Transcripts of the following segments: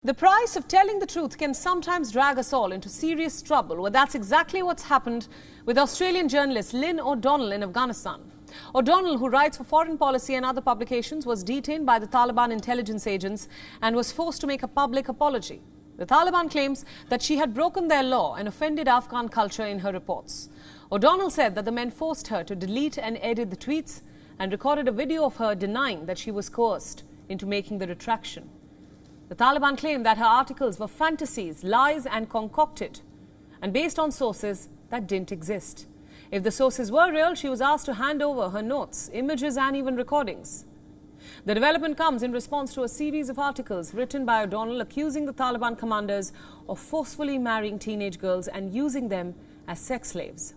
The price of telling the truth can sometimes drag us all into serious trouble. Well, that's exactly what's happened with Australian journalist Lynn O'Donnell in Afghanistan. O'Donnell, who writes for Foreign Policy and other publications, was detained by the Taliban intelligence agents and was forced to make a public apology. The Taliban claims that she had broken their law and offended Afghan culture in her reports. O'Donnell said that the men forced her to delete and edit the tweets and recorded a video of her denying that she was coerced into making the retraction. The Taliban claimed that her articles were fantasies, lies and concocted, and based on sources that didn't exist. If the sources were real, she was asked to hand over her notes, images and even recordings. The development comes in response to a series of articles written by O'Donnell accusing the Taliban commanders of forcefully marrying teenage girls and using them as sex slaves.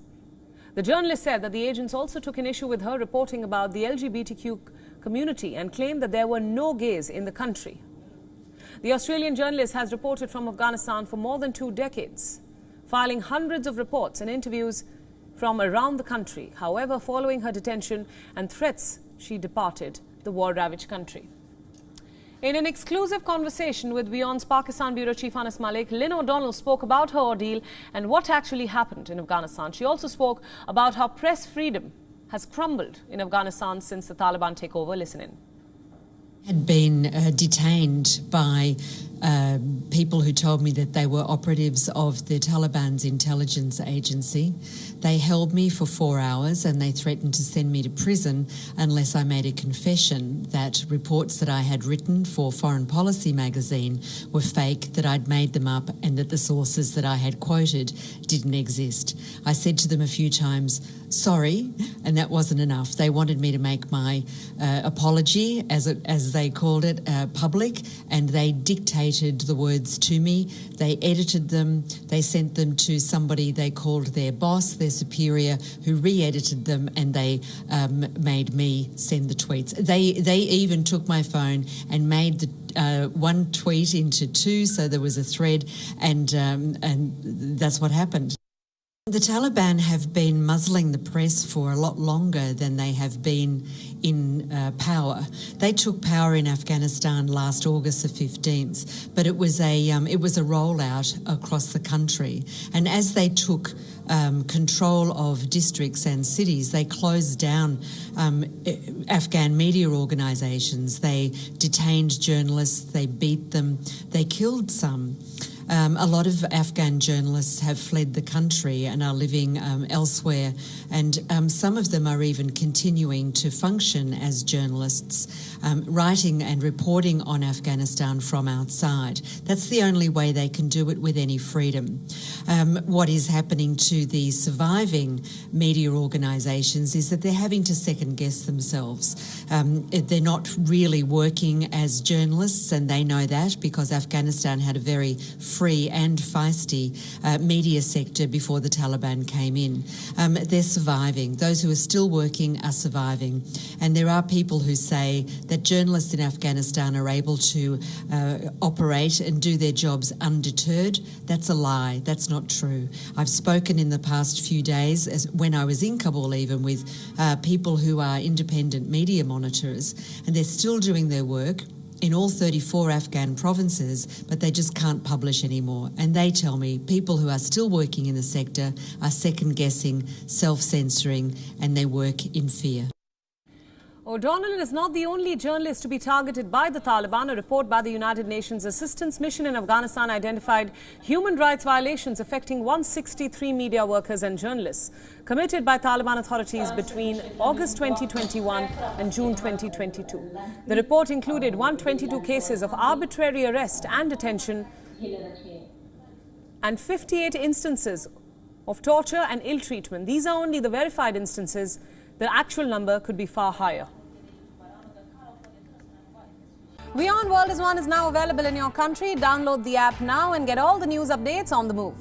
The journalist said that the agents also took an issue with her reporting about the LGBTQ community and claimed that there were no gays in the country. The Australian journalist has reported from Afghanistan for more than 2 decades, filing hundreds of reports and interviews from around the country. However, following her detention and threats, she departed the war-ravaged country. In an exclusive conversation with WION's Pakistan Bureau Chief Anas Malik, Lynn O'Donnell spoke about her ordeal and what actually happened in Afghanistan. She also spoke about how press freedom has crumbled in Afghanistan since the Taliban takeover. Listen in. Had been detained by people who told me that they were operatives of the Taliban's intelligence agency. They held me for 4 hours and they threatened to send me to prison unless I made a confession that reports that I had written for Foreign Policy magazine were fake, that I'd made them up and that the sources that I had quoted didn't exist. I said to them a few times, sorry, and that wasn't enough. They wanted me to make my apology, as they called it, public, and they dictated the words to me. They edited them. They sent them to somebody they called their boss, their superior, who re-edited them, and they made me send the tweets. They even took my phone and made the one tweet into 2, so there was a thread, and that's what happened. The Taliban have been muzzling the press for a lot longer than they have been in power. They took power in Afghanistan last August the 15th, but it was a rollout across the country. And as they took control of districts and cities, they closed down Afghan media organisations. They detained journalists. They beat them. They killed some. A lot of Afghan journalists have fled the country and are living elsewhere, and some of them are even continuing to function as journalists, writing and reporting on Afghanistan from outside. That's the only way they can do it with any freedom. What is happening to the surviving media organisations is that they're having to second-guess themselves. They're not really working as journalists, and they know that because Afghanistan had a very free and feisty media sector before the Taliban came in. They're surviving. Those who are still working are surviving. And there are people who say that journalists in Afghanistan are able to operate and do their jobs undeterred. That's a lie. That's not true. I've spoken in the past few days, when I was in Kabul even, with people who are independent media monitors, and they're still doing their work in all 34 Afghan provinces, but they just can't publish anymore. And they tell me people who are still working in the sector are second-guessing, self-censoring, and they work in fear. O'Donnell is not the only journalist to be targeted by the Taliban. A report by the United Nations Assistance Mission in Afghanistan identified human rights violations affecting 163 media workers and journalists committed by Taliban authorities between August 2021 and June 2022. The report included 122 cases of arbitrary arrest and detention and 58 instances of torture and ill treatment. These are only the verified instances. The actual number could be far higher. WION World is now available in your country. Download the app now and get all the news updates on the move.